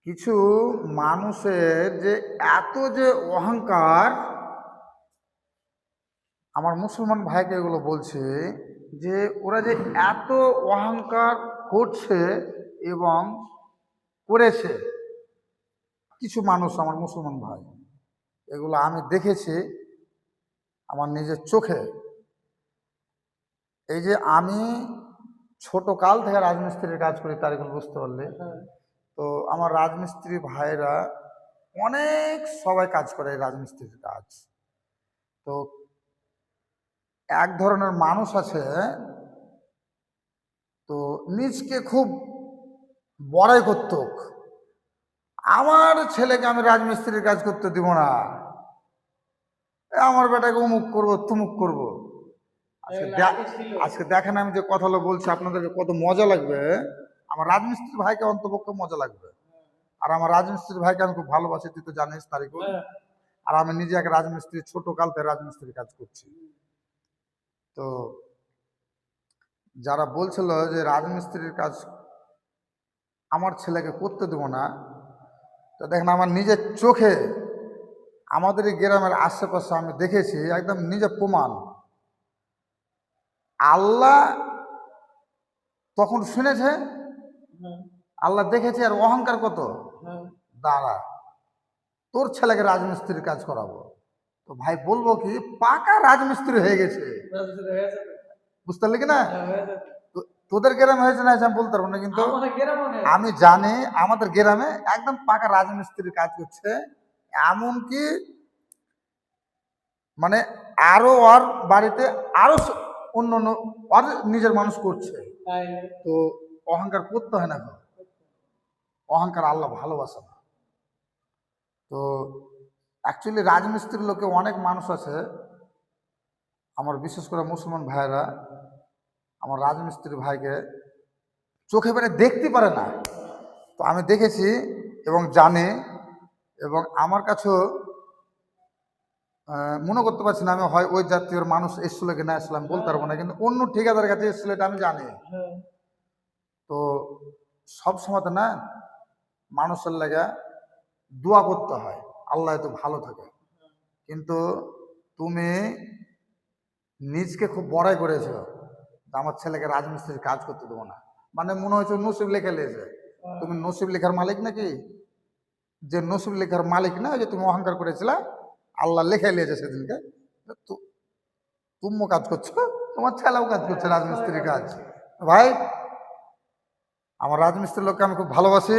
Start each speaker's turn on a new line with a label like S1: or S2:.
S1: কিছু মানুষের যে এত যে অহংকার, আমার মুসলমান ভাইকে এগুলো বলছে যে ওরা যে এত অহংকার করছে এবং করেছে। কিছু মানুষ আমার মুসলমান ভাই, এগুলো আমি দেখেছি আমার নিজের চোখে। এই যে আমি ছোট কাল থেকে রাজমিস্ত্রির কাজ করি, তার এগুলো বুঝতে পারলে। তো আমার রাজমিস্ত্রি ভাইরা অনেক সবাই কাজ করে এই রাজমিস্ত্রির কাজ। তো এক ধরনের মানুষ আছে, তো নিজকে খুব বড়াই করত, আমার ছেলেকে আমি রাজমিস্ত্রির কাজ করতে দিব না, আমার বেটাকে অমুক করবো তুমুক করবো। আজকে দেখেন আমি যে কথাগুলো বলছি আপনাদেরকে কত মজা লাগবে। আমার রাজমিস্ত্রি ভাইকে অন্তপক্ষে মজা লাগবে। আর আমার রাজমিস্ত্রি ভাইকে আমি খুব ভালোবাসি, তুই তো জানিস তারিকুল। আর আমি নিজে এক রাজমিস্ত্রি, ছোট কাল থেকে রাজমিস্ত্রির কাজ করছি। তো যারা বলছিল যে রাজমিস্ত্রির কাজ আমার ছেলেকে করতে দেবো না, তো দেখেন আমার নিজের চোখে আমাদের এই গ্রামের আশেপাশে আমি দেখেছি, একদম নিজে প্রমাণ। আল্লাহ তখন শুনেছে, আল্লাহ দেখেছে, আর অহংকার কত দাঁড়া তোর ছেলেকে রাজমিস্ত্রির কাজ করাবো। তো ভাই বলবো কি, পাকা রাজমিস্ত্রি হয়ে গেছে, বুঝতে পারলি কি না? তোদের গ্রামে হয়েছে না আমি বলতে পারবো না, কিন্তু আমি জানি আমাদের গ্রামে একদম পাকা রাজমিস্ত্রির কাজ করছে। এমনকি মানে আরো ওর বাড়িতে আরো অন্য অন্য ওর নিজের মানুষ করছে। তো অহংকার করতে হয় না, অহংকার আল্লাহ ভালোবাসে না। তো অ্যাকচুয়ালি রাজমিস্ত্রির লোকে অনেক মানুষ আছে, আমার বিশেষ করে মুসলমান ভাইয়েরা আমার রাজমিস্ত্রি ভাইকে চোখে বেড়ে দেখতে পারে না। তো আমি দেখেছি এবং জানি, এবং আমার কাছেও মনে করতে পারছি না আমি হয় ওই জাতীয় মানুষ এসছিল কি না এসছিল আমি বলতে পারবো না, কিন্তু অন্য ঠিকাদারের কাছে এসছিল এটা আমি জানি। তো সব সময় তো না মানুষের লাগা দোয়া করতে হয় আল্লাহ তো ভালো থাকে, কিন্তু তুমি নিজকে খুব বড়াই করেছো আমার ছেলেকে রাজমিস্ত্রির কাজ করতে দেবো না। মানে মনে হচ্ছে নসিব লেখা লেগেছে, তুমি নসিব লেখার মালিক নাকি? যে নসিব লেখার মালিক না, যে তুমি অহংকার করেছিলা, আল্লাহ লেখাই লিয়েছে সেদিনকে। তুমিও কাজ করছো, তোমার ছেলেও কাজ করছে রাজমিস্ত্রির কাজ। ভাই আমার রাজমিস্ত্রির লোককে আমি খুব ভালোবাসি।